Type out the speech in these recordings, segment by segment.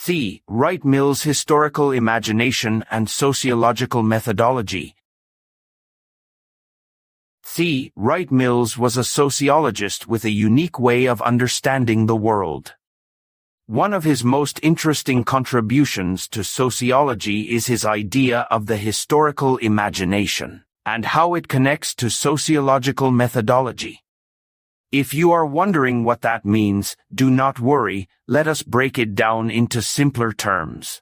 C. Wright Mills' Historical Imagination and Sociological Methodology. C. Wright Mills was a sociologist with a unique way of understanding the world. One of his most interesting contributions to sociology is his idea of the historical imagination, and how it connects to sociological methodology. If you are wondering what that means, do not worry, let us break it down into simpler terms.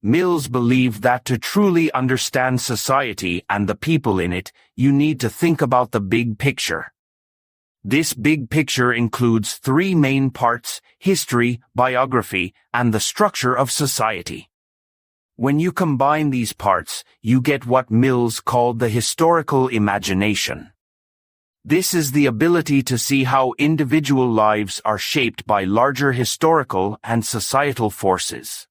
Mills believed that to truly understand society and the people in it, you need to think about the big picture. This big picture includes three main parts: history, biography, and the structure of society. When you combine these parts, you get what Mills called the historical imagination. This is the ability to see how individual lives are shaped by larger historical and societal forces.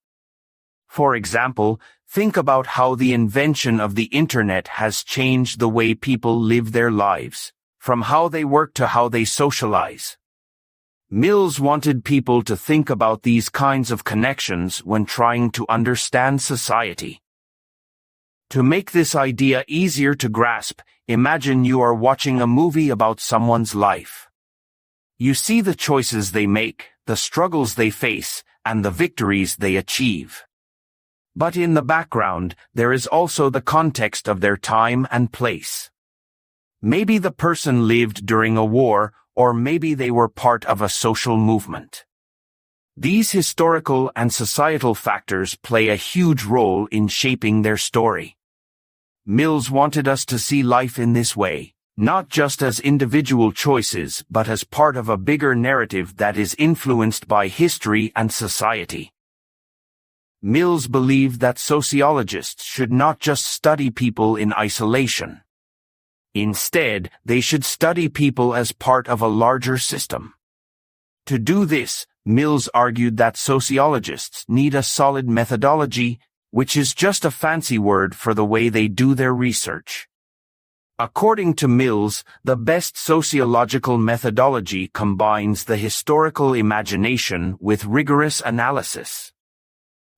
For example, think about how the invention of the internet has changed the way people live their lives, from how they work to how they socialize. Mills wanted people to think about these kinds of connections when trying to understand society. To make this idea easier to grasp, imagine you are watching a movie about someone's life. You see the choices they make, the struggles they face, and the victories they achieve. But in the background, there is also the context of their time and place. Maybe the person lived during a war, or maybe they were part of a social movement. These historical and societal factors play a huge role in shaping their story. Mills wanted us to see life in this way, not just as individual choices but as part of a bigger narrative that is influenced by history and society. Mills believed that sociologists should not just study people in isolation. Instead, they should study people as part of a larger system. To do this, Mills argued that sociologists need a solid methodology, which is just a fancy word for the way they do their research. According to Mills, the best sociological methodology combines the historical imagination with rigorous analysis.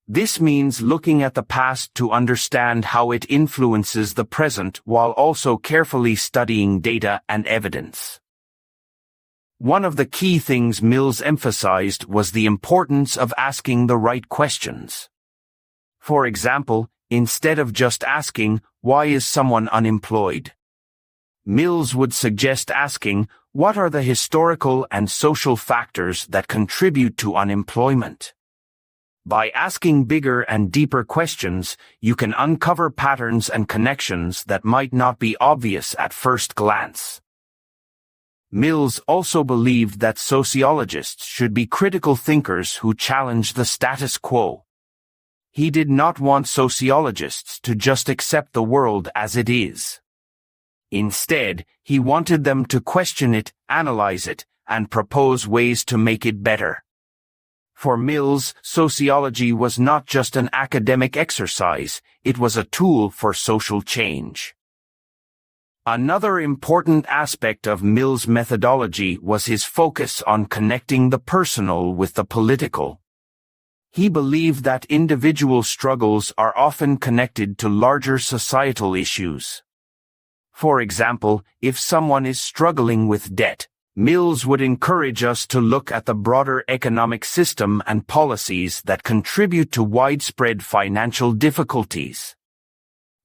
This means looking at the past to understand how it influences the present while also carefully studying data and evidence. One of the key things Mills emphasized was the importance of asking the right questions. For example, instead of just asking, "Why is someone unemployed?" Mills would suggest asking, "What are the historical and social factors that contribute to unemployment?" By asking bigger and deeper questions, you can uncover patterns and connections that might not be obvious at first glance. Mills also believed that sociologists should be critical thinkers who challenge the status quo. He did not want sociologists to just accept the world as it is. Instead, he wanted them to question it, analyze it, and propose ways to make it better. For Mills, sociology was not just an academic exercise, it was a tool for social change. Another important aspect of Mills' methodology was his focus on connecting the personal with the political. He believed that individual struggles are often connected to larger societal issues. For example, if someone is struggling with debt, Mills would encourage us to look at the broader economic system and policies that contribute to widespread financial difficulties.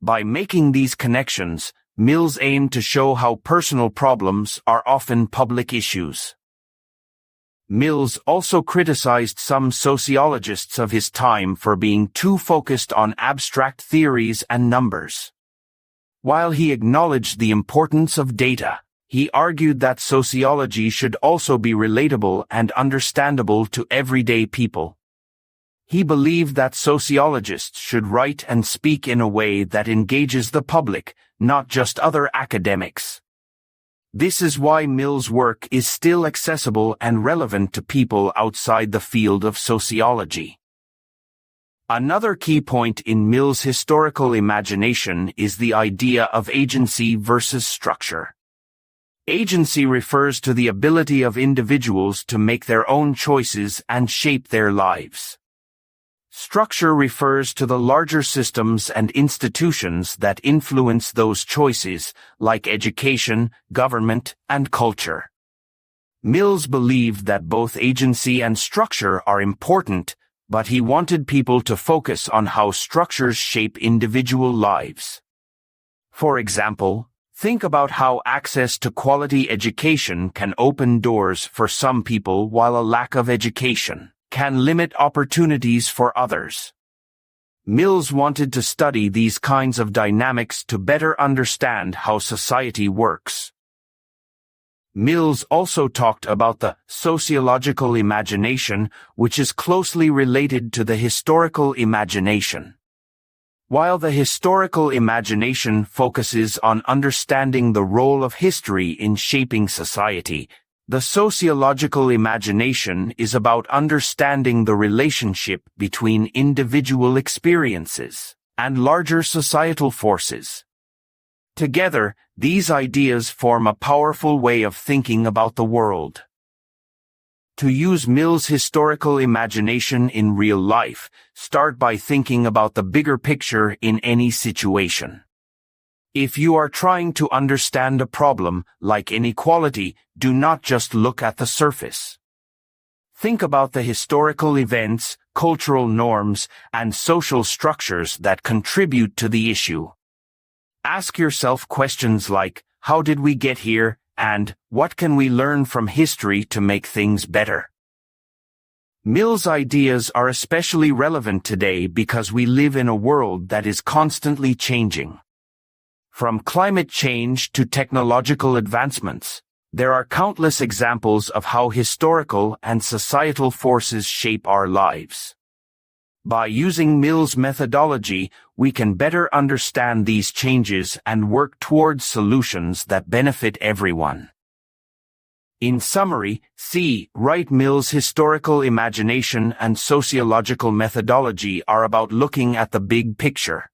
By making these connections, Mills aimed to show how personal problems are often public issues. Mills also criticized some sociologists of his time for being too focused on abstract theories and numbers. While he acknowledged the importance of data, he argued that sociology should also be relatable and understandable to everyday people. He believed that sociologists should write and speak in a way that engages the public, not just other academics. This is why Mills' work is still accessible and relevant to people outside the field of sociology. Another key point in Mills' historical imagination is the idea of agency versus structure. Agency refers to the ability of individuals to make their own choices and shape their lives. Structure refers to the larger systems and institutions that influence those choices, like education, government, and culture. Mills believed that both agency and structure are important, but he wanted people to focus on how structures shape individual lives. For example, think about how access to quality education can open doors for some people while a lack of education can limit opportunities for others. Mills wanted to study these kinds of dynamics to better understand how society works. Mills also talked about the sociological imagination, which is closely related to the historical imagination. While the historical imagination focuses on understanding the role of history in shaping society, the sociological imagination is about understanding the relationship between individual experiences and larger societal forces. Together, these ideas form a powerful way of thinking about the world. To use Mills' historical imagination in real life, start by thinking about the bigger picture in any situation. If you are trying to understand a problem, like inequality, do not just look at the surface. Think about the historical events, cultural norms, and social structures that contribute to the issue. Ask yourself questions like, how did we get here, and what can we learn from history to make things better? Mills' ideas are especially relevant today because we live in a world that is constantly changing. From climate change to technological advancements, there are countless examples of how historical and societal forces shape our lives. By using Mills' methodology, we can better understand these changes and work towards solutions that benefit everyone. In summary, Wright Mills' historical imagination and sociological methodology are about looking at the big picture.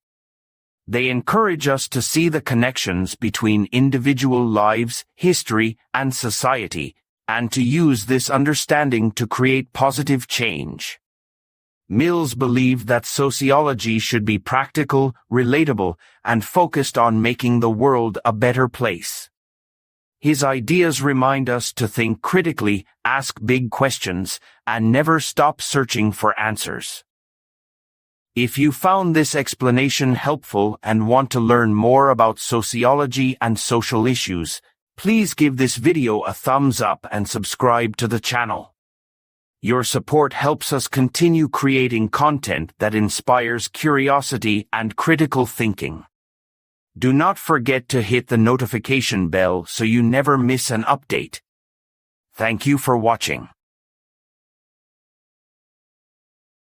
They encourage us to see the connections between individual lives, history, and society, and to use this understanding to create positive change. Mills believed that sociology should be practical, relatable, and focused on making the world a better place. His ideas remind us to think critically, ask big questions, and never stop searching for answers. If you found this explanation helpful and want to learn more about sociology and social issues, please give this video a thumbs up and subscribe to the channel. Your support helps us continue creating content that inspires curiosity and critical thinking. Do not forget to hit the notification bell so you never miss an update. Thank you for watching.